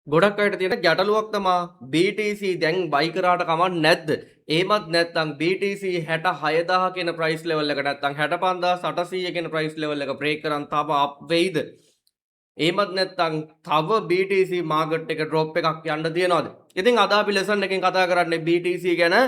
ගොඩක් අයට තියෙන ගැටලුවක් තමා BTC දැන් බයි කරාට කමක් නැද්ද? එහෙමත් නැත්නම් BTC 66000 කියන ප්‍රයිස් ලෙවල් එක නැත්නම් 65800 කියන ප්‍රයිස් ලෙවල් එක බ්‍රේක් කරන් තව අප් වෙයිද? එහෙමත් නැත්නම් තව BTC මාකට් එක ඩ්‍රොප් එකක් යන්න තියනවද? ඉතින් අද අපි ලෙසන් එකෙන් කතා කරන්නේ BTC ගැන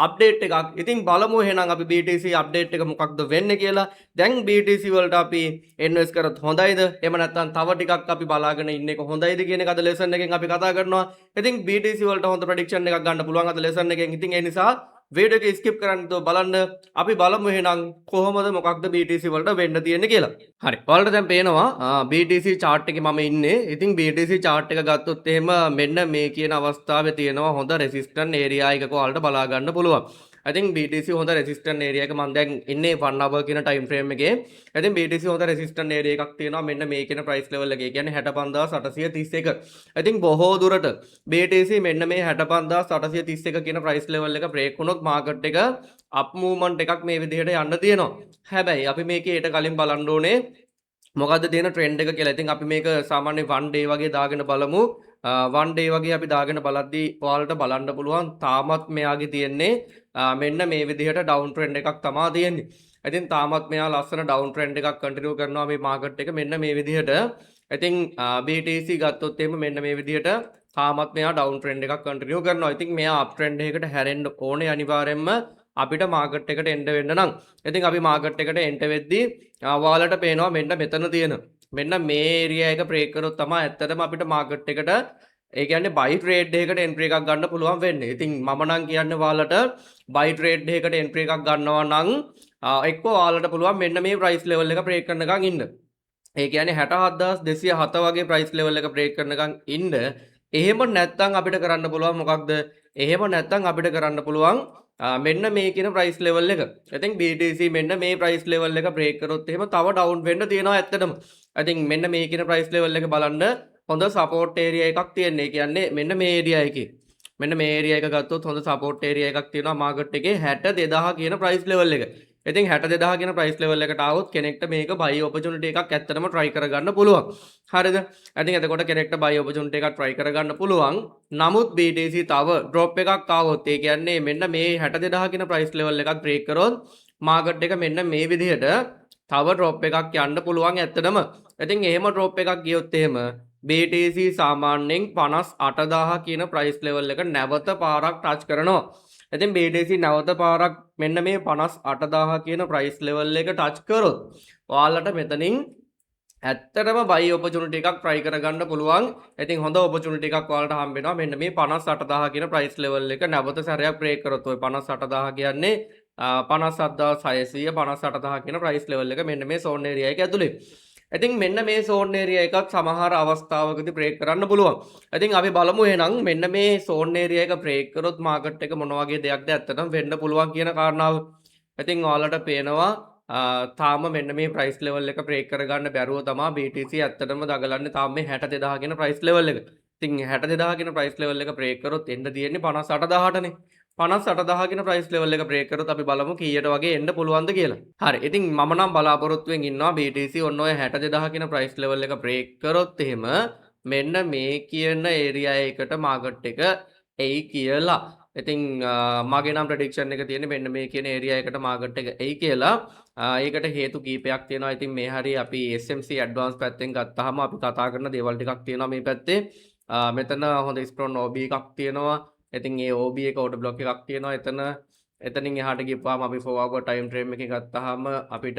අප්ඩේට් එකක්. ඉතින් බලමු එහෙනම් අපි BTC අප්ඩේට් එක මොකක්ද වෙන්නේ කියලා. දැන් BTC වලට අපි ඉන්වෙස්ට් කරත් හොඳයිද? එහෙම නැත්නම් තව ටිකක් අපි බලාගෙන ඉන්න එක හොඳයිද කියන එක අද ලෙසන් එකෙන් අපි කතා කරනවා. ඉතින් BTC වලට හොඳ ප්‍රෙඩික්ෂන් එකක් ගන්න පුළුවන් අද ලෙසන් එකෙන්. ඉතින් ඒ නිසා වීඩියෝ එක ස්කිප් කරන්න නැතුව බලන්න. අපි බලමු එහෙනම් කොහොමද මොකක්ද BTC වලට වෙන්න තියෙන්නේ කියලා. හරි. ඔයාලට දැන් පේනවා BTC chart එකේ මම ඉන්නේ. ඉතින් BTC chart එක ගත්තොත් එහෙම මෙන්න මේ කියන අවස්ථාවේ තියෙනවා හොඳ resistance area එකක ඔයාලට බලා ගන්න පුළුවන්. I think BTC හොඳ resistance area එක මම දැන් ඉන්නේ 1 hour කියන time frame එකේ. I think BTC හොඳ resistance area එකක් තියෙනවා මෙන්න මේ කියන price level එකේ. කියන්නේ 65831. I think බොහෝ දුරට BTC මෙන්න මේ 65831 කියන price level එක break වුණොත් market එක up movement එකක් මේ විදිහට යන්න තියෙනවා. හැබැයි අපි මේකේ ඊට කලින් බලන්න ඕනේ මොකද්ද තියෙන ට්‍රෙන්ඩ් එක කියලා. ඉතින් අපි මේක සාමාන්‍ය 1 day වගේ දාගෙන බලමු. 1 day වගේ අපි දාගෙන බලද්දී ඔයාලට බලන්න පුළුවන් තාමත් මෙයාගේ තියෙන්නේ මෙන්න මේ විදිහට ඩවුන් ට්‍රෙන්ඩ් එකක් තමයි තියෙන්නේ. ඉතින් තාමත් මෙයා ලස්සන ඩවුන් ට්‍රෙන්ඩ් එකක් කන්ටිනියු කරනවා මේ මාකට් එක මෙන්න මේ විදිහට. ඉතින් BTC ගත්තොත් එහෙම මෙන්න මේ විදිහට තාමත් මෙයා ඩවුන් ට්‍රෙන්ඩ් එකක් කන්ටිනියු කරනවා. ඉතින් මෙයා අප් ට්‍රෙන්ඩ් එකකට හැරෙන්න ඕනේ අනිවාර්යයෙන්ම අපිට මාකට් එකට එන්න වෙන්න නම්. ඉතින් අපි මාකට් එකට එන්න වෙද්දී ඔයාලට පේනවා මෙන්න මෙතන තියෙන මෙන්න මේ ඒරියා එක බ්‍රේක් කරොත් තමයි ඇත්තටම අපිට මාකට් එකට ඒ කියන්නේ බයි ට්‍රේඩ් එකකට එන්ට්‍රි එකක් ගන්න පුළුවන් වෙන්නේ. ඉතින් මම නම් කියන්නේ ඔයාලට බයි ට්‍රේඩ් එකකට එන්ට්‍රි එකක් ගන්නවා නම් එක්කෝ ඔයාලට පුළුවන් මෙන්න මේ ප්‍රයිස් ලෙවල් එක බ්‍රේක් කරනකන් ඉන්න. ඒ කියන්නේ 67207 වගේ ප්‍රයිස් ලෙවල් එක බ්‍රේක් කරනකන් ඉන්න. එහෙම නැත්නම් අපිට කරන්න පුළුවන් මොකක්ද? එහෙම නැත්නම් අපිට කරන්න පුළුවන් මෙන්න මේ කියන ප්‍රයිස් ලෙවල් එක. ඉතින් BTC මෙන්න මේ ප්‍රයිස් ලෙවල් එක බ්‍රේක් කරොත් එහෙම තව ඩවුන් වෙන්න තියෙනවා ඇත්තටම. ඉතින් මෙන්න මේ කියන ප්‍රයිස් ලෙවල් එක බලන්න හොඳ සපෝට් ඒරියා එකක් තියෙනවා. ඒ කියන්නේ මෙන්න මේ ඒරියා එකේ. මෙන්න මේ ඒරියා එක ගත්තොත් හොඳ සපෝට් ඒරියා එකක් තියෙනවා මාකට් එකේ 62000 කියන ප්‍රයිස් ලෙවල් එක. ඉතින් 62000 කියන ප්‍රයිස් ලෙවල් එකට ආවොත් කෙනෙක්ට මේක බයි ඔපචුනිටි එකක් ඇත්තටම try කරගන්න පුළුවන්. හරිද? ඉතින් එතකොට කෙනෙක්ට බයි ඔපචුනිටි එකක් try කරගන්න පුළුවන්. නමුත් BTC තව drop එකක් ආවොත් ඒ කියන්නේ මෙන්න මේ 62000 කියන ප්‍රයිස් ලෙවල් එකක් break කරොත් මාකට් එක මෙන්න මේ විදිහට තව drop එකක් යන්න පුළුවන් ඇත්තටම. ඉතින් එහෙම drop එකක් ගියොත් එහෙම BTC සාමාන්‍යයෙන් 58000 කියන ප්‍රයිස් ලෙවල් එක නැවත පාරක් ටච් කරනවා. ඉතින් BTC නැවත පාරක් මෙන්න මේ 58000 කියන ප්‍රයිස් ලෙවල් එක ටච් කරොත් ඔයාලට මෙතනින් ඇත්තටම බයි ඔපචුනිටි එකක් try කරගන්න පුළුවන්. ඉතින් හොඳ ඔපචුනිටි එකක් ඔයාලට හම්බ වෙනවා. මෙන්න මේ 58000 කියන ප්‍රයිස් ලෙවල් එක නැවත සැරයක් බ්‍රේක් කරොත් ඔය 58000 කියන්නේ 57600 58000 කියන ප්‍රයිස් ලෙවල් එක මෙන්න මේ zone area එක ඇතුලේ. ඉතින් මෙන්න මේ zone area එකක් සමහර අවස්ථාවකදී break කරන්න පුළුවන්. ඉතින් අපි බලමු එහෙනම් මෙන්න මේ zone area එක break කරොත් market එක මොන වගේ දෙයක්ද ඇත්තටම වෙන්න පුළුවන් කියන කාරණාව. ඉතින් ඔයාලට පේනවා තාම මෙන්න මේ price level එක break කරගන්න බැරුව තමයි BTC ඇත්තටම දඟලන්නේ තාම මේ 62000 කියන price level එක. ඉතින් 62000 කියන price level එක break කරොත් එන්න තියෙන්නේ 58000ටනේ. 58000 කියන price level එක break කරොත් අපි බලමු කීයට වගේ එන්න පුළුවන්ද කියලා. හරි. ඉතින් මම නම් බලාපොරොත්තුෙන් ඉන්නවා BTC ඔන්න ඔය 62000 කියන price level එක break කරොත් එහෙම මෙන්න මේ කියන area එකට market එක එයි කියලා. ඉතින් මගේ නම් ප්‍රෙඩික්ෂන් එක තියෙන්නේ මෙන්න මේ කියන area එකට market එක එයි කියලා. ඒකට හේතු කීපයක් තියෙනවා. ඉතින් මේ හරිය අපි SMC advance පැත්තෙන් ගත්තාම අපි කතා කරන දේවල් ටිකක් තියෙනවා මේ පැත්තේ. මෙතන හොඳ strong OB එකක් තියෙනවා. ඉතින් ඒ OB එක order block එකක් තියෙනවා. එතනින් එහාට ගිහපුවාම අපි forward time frame එකේ ගත්තාම අපිට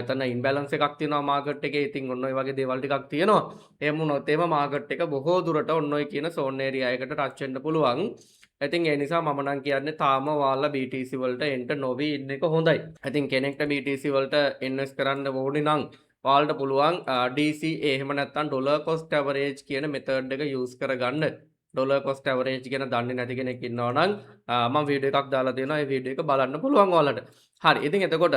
එතන imbalance එකක් තියෙනවා market එකේ. ඉතින් ඔන්න ඔය වගේ දේවල් ටිකක් තියෙනවා. එහෙම වුණොත් එහෙම market එක බොහෝ දුරට ඔන්න ඔය කියන zone area එකට touch වෙන්න පුළුවන්. ඉතින් ඒ නිසා මම නම් කියන්නේ තාම ඔයාලා BTC වලට එන්ට නොවි ඉන්න එක හොඳයි. ඉතින් කෙනෙක්ට BTC වලට ඉන්වෙස්ට් කරන්න ඕනේ නම් ඔයාලට පුළුවන් DCA එහෙම නැත්නම් dollar cost average කියන method එක use කරගන්න. dollar cost average කියන දන්නේ නැති කෙනෙක් ඉන්නවා නම් මම වීඩියෝ එකක් දාලා තියෙනවා. ඒ වීඩියෝ එක බලන්න පුළුවන් ඔයාලට. හරි. ඉතින් එතකොට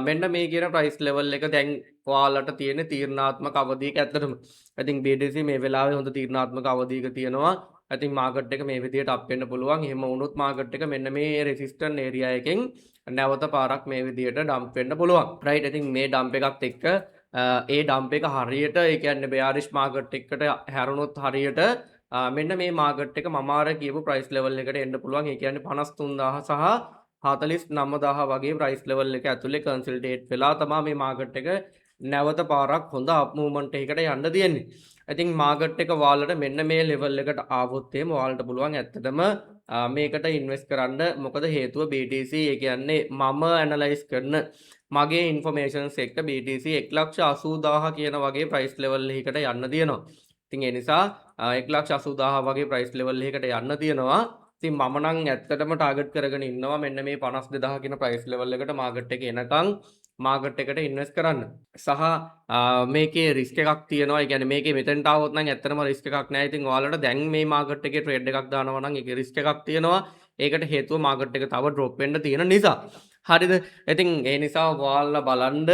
මෙන්න මේ කියන price level එක දැන් ඔයාලට තියෙන තීරණාත්මක අවධියක ඇත්තටම. ඉතින් BTC මේ වෙලාවේ හොඳ තීරණාත්මක අවධියක තියෙනවා. ඉතින් මාකට් එක මේ විදිහට අප් වෙන්න පුළුවන්. එහෙම වුණොත් මාකට් එක මෙන්න මේ resistance area එකෙන් නැවත පාරක් මේ විදිහට ඩම්ප් වෙන්න පුළුවන්. right. ඉතින් මේ ඩම්ප් එකත් එක්ක ඒ ඩම්ප් එක හරියට ඒ කියන්නේ bearish market එකට හැරුණොත් හරියට මෙන්න මේ මාකට් එක මම අර කියපු ප්‍රයිස් ලෙවල් එකට එන්න පුළුවන්. ඒ කියන්නේ 53000 සහ 49000 වගේ ප්‍රයිස් ලෙවල් එක ඇතුලේ කන්සල්ටේට් වෙලා තමයි මේ මාකට් එක නැවත පාරක් හොඳ අප් මූව්මන්ට් එකකට යන්න තියෙන්නේ. ඉතින් මාකට් එක ඔයාලට මෙන්න මේ ලෙවල් එකට ආවොත් එහෙම ඔයාලට පුළුවන් ඇත්තටම මේකට ඉන්වෙස්ට් කරන්න. මොකද හේතුව BTC ඒ කියන්නේ මම ඇනලයිස් කරන මගේ ඉන්ෆර්මේෂන්ස් එක්ක BTC 1,80,000 කියන වගේ ප්‍රයිස් ලෙවල් එකකට යන්න තියෙනවා. ඉතින් ඒ නිසා 1,80,000 වගේ ප්‍රයිස් ලෙවල් එකකට යන්න තියෙනවා. ඉතින් මම නම් ඇත්තටම ටාගට් කරගෙන ඉන්නවා මෙන්න මේ 52,000 කියන ප්‍රයිස් ලෙවල් එකට මාකට් එක එනකන් මාකට් එකට ඉන්වෙස්ට් කරන්න. සහ මේකේ රිස්ක් එකක් තියෙනවා. ඒ කියන්නේ මේකේ මෙතෙන්ට આવොත් නම් ඇත්තටම රිස්ක් එකක් නැහැ. ඉතින් ඔයාලට දැන් මේ මාකට් එකේ ට්‍රේඩ් එකක් දානවා නම් ඒකේ රිස්ක් එකක් තියෙනවා. ඒකට හේතුව මාකට් එක තව ඩ්‍රොප් වෙන්න තියෙන නිසා. හරිද? ඉතින් ඒ නිසා ඔයාලා බලන්න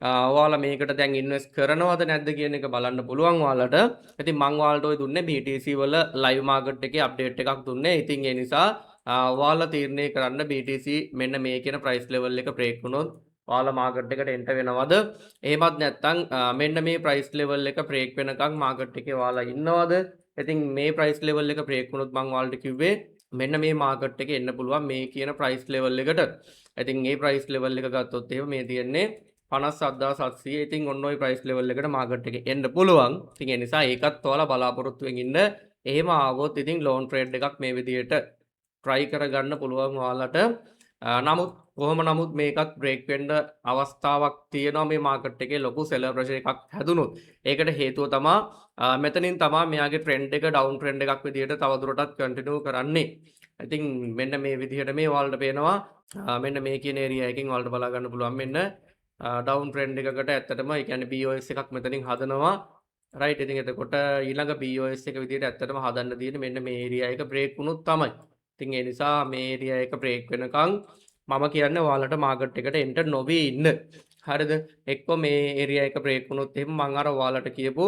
ඔයාලා මේකට දැන් ඉන්වෙස්ට් කරනවද නැද්ද කියන එක බලන්න පුළුවන් ඔයාලට. ඉතින් මම ඔයාලට ඔය දුන්නේ BTC වල ලයිව් මාකට් එකේ අප්ඩේට් එකක් දුන්නේ. ඉතින් ඒ නිසා ඔයාලා තීරණය කරන්න BTC මෙන්න මේ කියන ප්‍රයිස් ලෙවල් එක බ්‍රේක් වුණොත් ඔයාලා මාකට් එකට එන්ටර් වෙනවද? එහෙමත් නැත්නම් මෙන්න මේ ප්‍රයිස් ලෙවල් එක බ්‍රේක් වෙනකන් මාකට් එකේ ඔයාලා ඉන්නවද? ඉතින් මේ ප්‍රයිස් ලෙවල් එක බ්‍රේක් වුණොත් මම ඔයාලට කිව්වේ මෙන්න මේ මාකට් එකේ එන්න පුළුවන් මේ කියන ප්‍රයිස් ලෙවල් එකට. ඉතින් මේ ප්‍රයිස් ලෙවල් එක ගත්තොත් එහෙම මේ තියෙන්නේ 57,700. ඉතින් ඔන්න ඔය ප්‍රයිස් ලෙවල් එකට මාකට් එකේ එන්න පුළුවන්. ඉතින් ඒ නිසා ඒකත් ඔයාලා බලාපොරොත්තු වෙමින් ඉන්න. එහෙම ආවොත් ඉතින් ලෝන් ට්‍රේඩ් එකක් මේ විදිහට try කරගන්න පුළුවන් ඔයාලට. නමුත් කොහොම නමුත් මේකත් බ්‍රේක් වෙන්න අවස්ථාවක් තියෙනවා මේ මාකට් එකේ ලොකු සෙලර් ප්‍රෙෂර් එකක් හැදුනොත්. ඒකට හේතුව තමයි මෙතනින් තමයි මෙයාගේ ට්‍රෙන්ඩ් එක ඩවුන් ට්‍රෙන්ඩ් එකක් විදිහට තවදුරටත් කන්ටිනියු කරන්නේ. ඉතින් මෙන්න මේ විදිහට මේ ඔයාලට පේනවා මෙන්න මේ කියන ඒරියා එකකින් ඔයාලට බලා ගන්න පුළුවන් මෙන්න ඩවුන් ට්‍රෙන්ඩ් එකකට ඇත්තටම ඒ කියන්නේ BOS එකක් මෙතනින් හදනවා. රයිට්. ඉතින් එතකොට ඊළඟ BOS එක විදිහට ඇත්තටම හදන්න තියෙන්නේ මෙන්න මේ ඒරියා එක බ්‍රේක් වුණොත් තමයි. ඉතින් ඒ නිසා මේ ඒරියා එක බ්‍රේක් වෙනකන් මම කියන්නේ ඔයාලට මාකට් එකට එන්ටර් නොවී ඉන්න. හරිද? එක්ක මේ ඒරියා එක බ්‍රේක් වුණොත් එහෙම මම අර ඔයාලට කියපු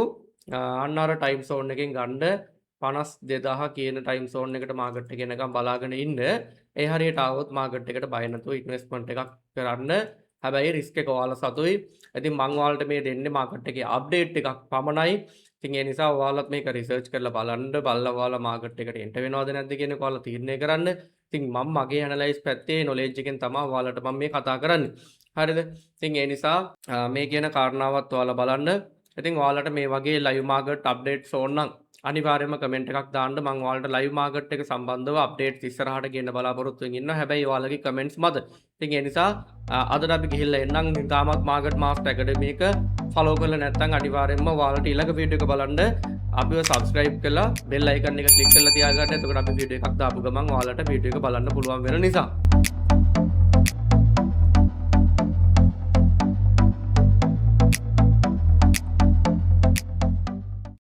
අන්න අර ටයිම් සෝන් එකෙන් ගන්න 52,000 කියන ටයිම් සෝන් එකට මාකට් එක එනකම් බලාගෙන ඉන්න. ඒ හරියට ආවොත් මාකට් එකට බය නැතුව ඉන්වෙස්ට්මන්ට් එකක් කරන්න. හැබැයි රිස්ක් එක ඔයාලා සතුයි. ඉතින් මම ඔයාලට මේ දෙන්නේ මාකට් එකේ අප්ඩේට් එකක් පමණයි. ඉතින් ඒ නිසා ඔයාලත් මේක රිසර්ච් කරලා බලන්න. බලලා ඔයාලා මාකට් එකට එන්ටර් වෙනවද නැද්ද කියන එක ඔයාලා තීරණය කරන්න. ඉතින් මම මගේ ඇනලයිස් පැත්තේ නොලෙජ් එකෙන් තමයි ඔයාලට මම මේ කතා කරන්නේ. හරිද? ඉතින් ඒ නිසා මේ කියන කාරණාවත් ඔයාලා බලන්න. ඉතින් ඔයාලට මේ වගේ ලයිව් මාකට් අප්ඩේට්ස් ඕන නම් අනිවාර්යයෙන්ම කමෙන්ට් එකක් දාන්න. මම ඔයාලට ලයිව් මාකට් එක සම්බන්ධව අප්ඩේට්ස් ඉස්සරහට ගෙන්න බලාපොරොත්තු වෙමින් ඉන්නවා. හැබැයි ඔයාලගේ කමෙන්ට්ස් මත. ඉතින් ඒ නිසා අදට අපි ගිහිල්ලා එන්නම්. තාමත් මාකට් මාස්ටර් ඇකඩමි එක ෆලෝ කරලා නැත්නම් අනිවාර්යයෙන්ම ඔයාලට ඊළඟ වීඩියෝ එක බලන්න අපිව subscribe කරලා bell icon එක click කරලා තියාගන්න. එතකොට අපි වීඩියෝ එකක් දාපු ගමන් ඔයාලට වීඩියෝ එක බලන්න පුළුවන් වෙන නිසා.